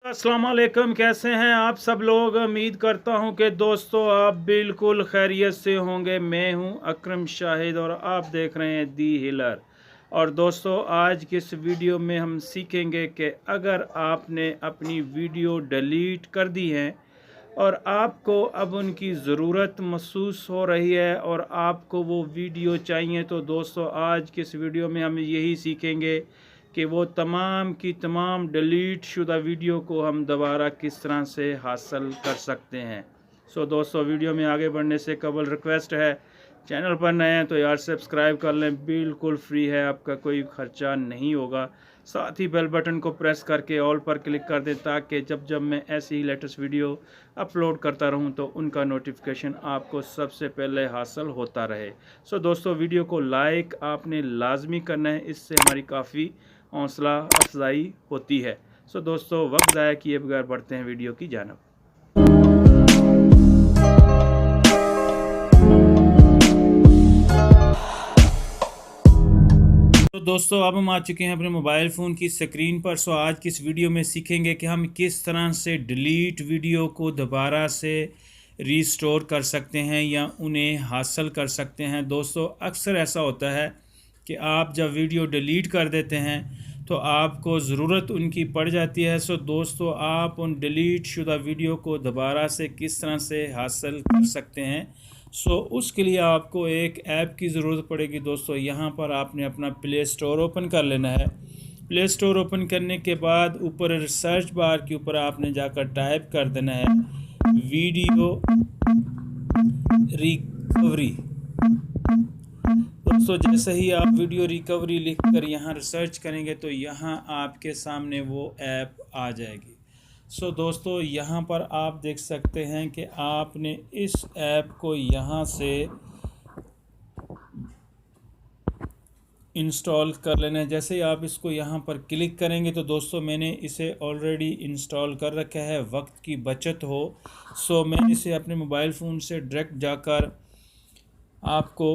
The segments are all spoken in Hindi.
अस्सलाम वालेकुम, कैसे हैं आप सब लोग। उम्मीद करता हूं कि दोस्तों आप बिल्कुल खैरियत से होंगे। मैं हूं अकरम शाहिद और आप देख रहे हैं दी हिलर। और दोस्तों आज की इस वीडियो में हम सीखेंगे कि अगर आपने अपनी वीडियो डिलीट कर दी है और आपको अब उनकी ज़रूरत महसूस हो रही है और आपको वो वीडियो चाहिए, तो दोस्तों आज की इस वीडियो में हम यही सीखेंगे कि वो तमाम की तमाम डिलीट शुदा वीडियो को हम दोबारा किस तरह से हासिल कर सकते हैं। दोस्तों वीडियो में आगे बढ़ने से कबल रिक्वेस्ट है, चैनल पर नए हैं तो यार सब्सक्राइब कर लें, बिल्कुल फ्री है, आपका कोई ख़र्चा नहीं होगा। साथ ही बेल बटन को प्रेस करके ऑल पर क्लिक कर दें ताकि जब जब मैं ऐसी ही लेटेस्ट वीडियो अपलोड करता रहूं तो उनका नोटिफिकेशन आपको सबसे पहले हासिल होता रहे। दोस्तों वीडियो को लाइक आपने लाजमी करना है, इससे हमारी काफ़ी हौसला अफजाई होती है। दोस्तों वक्त ज़ाया किए बगैर बढ़ते हैं वीडियो की जानिब। दोस्तों अब हम आ चुके हैं अपने मोबाइल फ़ोन की स्क्रीन पर। आज की इस वीडियो में सीखेंगे कि हम किस तरह से डिलीट वीडियो को दोबारा से रीस्टोर कर सकते हैं या उन्हें हासिल कर सकते हैं। दोस्तों अक्सर ऐसा होता है कि आप जब वीडियो डिलीट कर देते हैं तो आपको ज़रूरत उनकी पड़ जाती है। दोस्तों आप उन डिलीट शुदा वीडियो को दोबारा से किस तरह से हासिल कर सकते हैं, उसके लिए आपको एक ऐप की ज़रूरत पड़ेगी। दोस्तों यहाँ पर आपने अपना प्ले स्टोर ओपन कर लेना है। प्ले स्टोर ओपन करने के बाद ऊपर सर्च बार के ऊपर आपने जाकर टाइप कर देना है वीडियो रिकवरी। दोस्तों जैसे ही आप वीडियो रिकवरी लिखकर यहाँ रिसर्च करेंगे तो यहाँ आपके सामने वो ऐप आ जाएगी। दोस्तों यहाँ पर आप देख सकते हैं कि आपने इस ऐप को यहाँ से इंस्टॉल कर लेना है। जैसे ही आप इसको यहाँ पर क्लिक करेंगे तो दोस्तों मैंने इसे ऑलरेडी इंस्टॉल कर रखा है, वक्त की बचत हो। मैं इसे अपने मोबाइल फ़ोन से डायरेक्ट जाकर आपको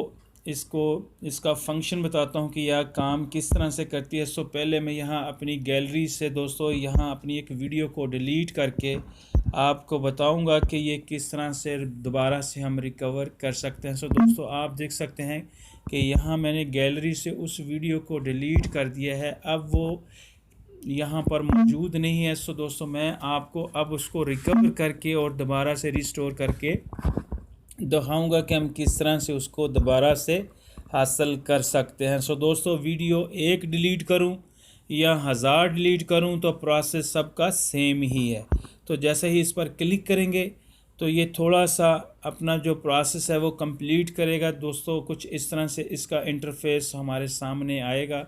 इसका फंक्शन बताता हूँ कि यह काम किस तरह से करती है। पहले मैं यहाँ अपनी गैलरी से दोस्तों यहाँ अपनी एक वीडियो को डिलीट करके आपको बताऊँगा कि ये किस तरह से दोबारा से हम रिकवर कर सकते हैं। दोस्तों आप देख सकते हैं कि यहाँ मैंने गैलरी से उस वीडियो को डिलीट कर दिया है, अब वो यहाँ पर मौजूद नहीं है। दोस्तों मैं आपको अब उसको रिकवर करके और दोबारा से रिस्टोर करके दिखाऊंगा कि हम किस तरह से उसको दोबारा से हासिल कर सकते हैं। दोस्तों वीडियो एक डिलीट करूं या 1000 डिलीट करूं तो प्रोसेस सबका सेम ही है। तो जैसे ही इस पर क्लिक करेंगे तो ये थोड़ा सा अपना जो प्रोसेस है वो कंप्लीट करेगा। दोस्तों कुछ इस तरह से इसका इंटरफेस हमारे सामने आएगा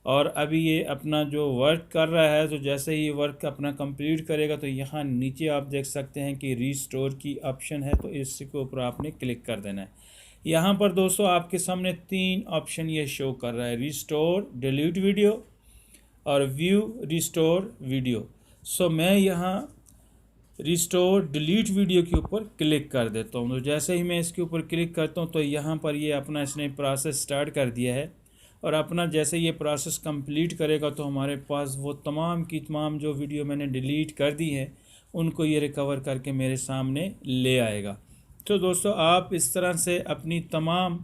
और अभी ये अपना जो वर्क कर रहा है। तो जैसे ही वर्क अपना कंप्लीट करेगा तो यहाँ नीचे आप देख सकते हैं कि रीस्टोर की ऑप्शन है, तो इसके ऊपर आपने क्लिक कर देना है। यहाँ पर दोस्तों आपके सामने 3 ऑप्शन ये शो कर रहा है, रीस्टोर, डिलीट वीडियो और व्यू रिस्टोर वीडियो। मैं यहाँ रिस्टोर डिलीट वीडियो के ऊपर क्लिक कर देता हूँ। तो जैसे ही मैं इसके ऊपर क्लिक करता हूँ तो यहाँ पर ये अपना इसने प्रोसेस स्टार्ट कर दिया है और अपना जैसे ये प्रोसेस कंप्लीट करेगा तो हमारे पास वो तमाम की तमाम जो वीडियो मैंने डिलीट कर दी है उनको ये रिकवर करके मेरे सामने ले आएगा। तो दोस्तों आप इस तरह से अपनी तमाम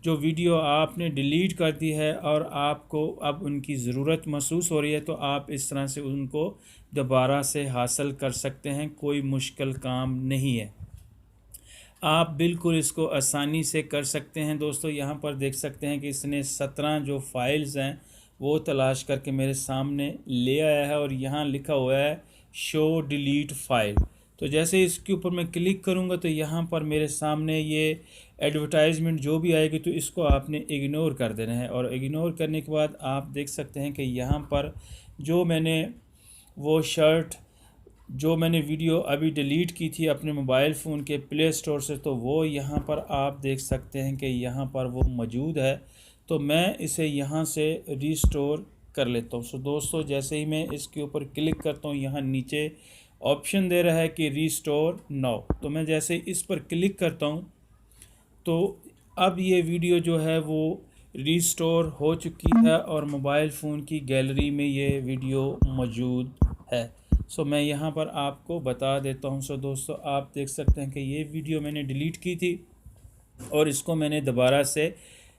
जो वीडियो आपने डिलीट कर दी है और आपको अब उनकी ज़रूरत महसूस हो रही है तो आप इस तरह से उनको दोबारा से हासिल कर सकते हैं। कोई मुश्किल काम नहीं है, आप बिल्कुल इसको आसानी से कर सकते हैं। दोस्तों यहाँ पर देख सकते हैं कि इसने 17 जो फाइल्स हैं वो तलाश करके मेरे सामने ले आया है और यहाँ लिखा हुआ है शो डिलीट फाइल। तो जैसे इसके ऊपर मैं क्लिक करूँगा तो यहाँ पर मेरे सामने ये एडवर्टाइजमेंट जो भी आएगी तो इसको आपने इग्नोर कर देना है। और इग्नोर करने के बाद आप देख सकते हैं कि यहाँ पर जो मैंने वीडियो अभी डिलीट की थी अपने मोबाइल फ़ोन के प्ले स्टोर से, तो वो यहाँ पर आप देख सकते हैं कि यहाँ पर वो मौजूद है। तो मैं इसे यहाँ से रीस्टोर कर लेता हूँ। दोस्तों जैसे ही मैं इसके ऊपर क्लिक करता हूँ यहाँ नीचे ऑप्शन दे रहा है कि रीस्टोर नाउ। तो मैं जैसे इस पर क्लिक करता हूँ तो अब ये वीडियो जो है वो रीस्टोर हो चुकी है और मोबाइल फ़ोन की गैलरी में ये वीडियो मौजूद है। सो मैं यहाँ पर आपको बता देता हूँ। सो दोस्तों आप देख सकते हैं कि ये वीडियो मैंने डिलीट की थी और इसको मैंने दोबारा से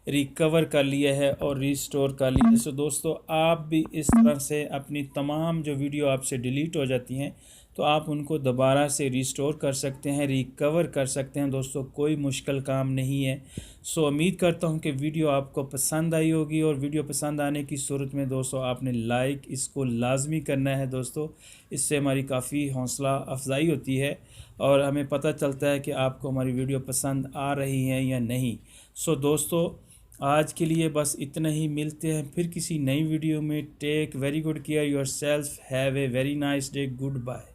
रिकवर कर लिया है और रिस्टोर कर लिया है। सो दोस्तों आप भी इस तरह से अपनी तमाम जो वीडियो आपसे डिलीट हो जाती हैं तो आप उनको दोबारा से रिस्टोर कर सकते हैं, रिकवर कर सकते हैं। दोस्तों कोई मुश्किल काम नहीं है। सो उम्मीद करता हूं कि वीडियो आपको पसंद आई होगी, और वीडियो पसंद आने की सूरत में दोस्तों आपने लाइक इसको लाजमी करना है दोस्तों। इससे हमारी काफ़ी हौसला अफजाई होती है और हमें पता चलता है कि आपको हमारी वीडियो पसंद आ रही है या नहीं। सो दोस्तों आज के लिए बस इतना ही, मिलते हैं फिर किसी नई वीडियो में। Take very good care yourself, have a very nice day, good bye.